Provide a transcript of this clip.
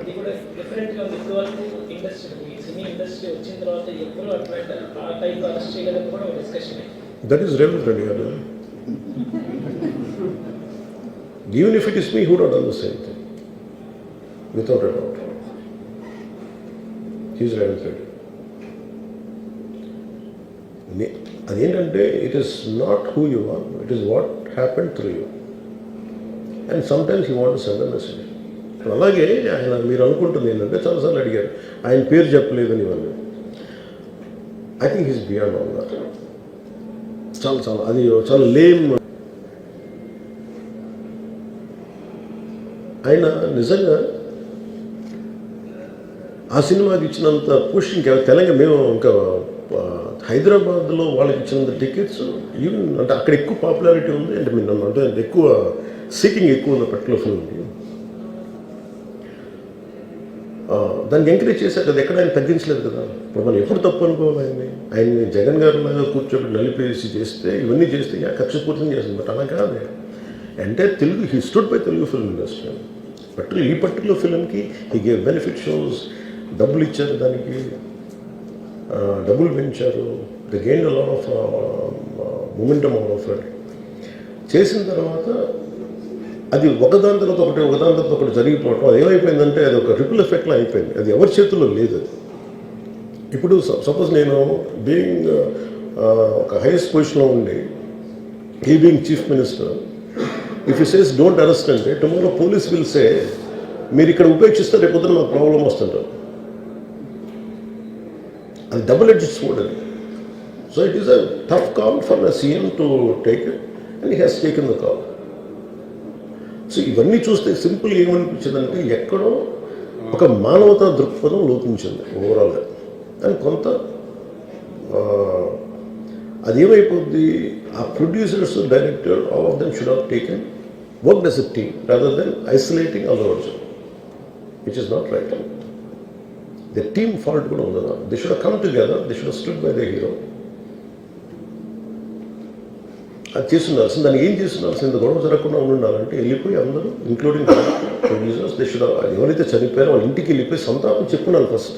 ఇది కూడా డిఫరెంట్గా ఉంది. ఇప్పుడు వరకు ఇండస్ట్రీ సినీ ఇండస్ట్రీ వచ్చిన తర్వాత ఎప్పుడు అట్లా ఆ టైప్ అరెస్ట్ చేయలేదని కూడా ఒక discussion. That is Revanth Reddy గారు. Even if it is me, who would have done the same thing? Without a doubt. He is Ravindra Reddy. అదేంటంటే it is not who you are, it is what happened through you. And sometimes you want to send a message. అలాగే ఆయన మీరు అనుకుంటుంది ఏంటంటే చాలాసార్లు అడిగారు ఆయన పేరు చెప్పలేదని ఇవన్నీ. I think he's beyond all that. చాలా అది చాలా లేమ్. ఆయన నిజంగా ఆ సినిమాకి ఇచ్చినంత పుష్ ఇంకా తెలంగాణ మేము ఇంకా హైదరాబాద్లో వాళ్ళకి ఇచ్చినంత టికెట్స్ ఈవెన్ అంటే అక్కడ ఎక్కువ పాపులారిటీ ఉంది. అంటే మీరు నన్ను అంటే ఎక్కువ సీకింగ్ ఎక్కువ ఉంది పర్టికులర్ ఫిల్మ్కి. దాన్ని ఎంకరేజ్ చేశారు కదా, ఎక్కడ ఆయన తగ్గించలేదు కదా. ఇప్పుడు మనం ఎప్పుడు తప్పు అనుకోవాలి ఆయన్ని జగన్ గారు లాగా కూర్చోబెట్టి నలిపేసి చేస్తే ఇవన్నీ చేస్తే కక్షపూర్తం చేస్తుంది. బట్ అలా కాదు. అంటే Telugu he stood by Telugu film industry. ఈ పర్టికులర్ ఫిల్మ్కి హీ గేవ్ బెనిఫిట్ షోస్, డబ్బులు ఇచ్చారు, దానికి డబ్బులు పెంచారు. The gain a lot of momentum off it. చేసిన తర్వాత అది ఒకదాని తర్వాత ఒకటి జరిగిపోవటం, అది ఏమైపోయిందంటే అది ఒక రిపుల్ ఎఫెక్ట్లో అయిపోయింది. అది ఎవరి చేతుల్లో లేదు. అది ఇప్పుడు సపోజ్ నేను బీయింగ్ ఒక హైయెస్ట్ పొజిషన్లో ఉండి he being chief minister, if you says don't arrest అంటే టుమారో పోలీస్ విల్ సే మీరు ఇక్కడ ఉపేక్షిస్తే రేపు పొద్దున మాకు ప్రాబ్లం వస్తుంటారు. అది డబుల్ ఎడ్జ్డ్ స్వోర్డ్ అది. So it is a tough call for the CM to take it and he has taken the call. So ఇవన్నీ చూస్తే సింపుల్ ఏమనిపించిందంటే ఎక్కడో ఒక మానవతా దృక్పథం లోపించింది ఓవరాల్గా. అని కొంత అదేమైపోద్ది, ఆ producers, director, all of them should have taken work as a team rather than isolating Allu Arjun, which is not right. The team fault కూడా ఉండదు. They should have come together, they should have stood by the hero. అది చేస్తున్నాల్సింది. దాన్ని ఏం చేస్తున్నాల్సింది, గొడవ జరగకుండా ఉండాలంటే వెళ్ళిపోయి అందరూ ఇంక్లూడింగ్ ప్రొడ్యూసర్స్ దే షుడ్ ఎవరైతే చనిపోయారో వాళ్ళ ఇంటికి వెళ్ళిపోయి సంతాపం చెప్పున్నారు ఫస్ట్.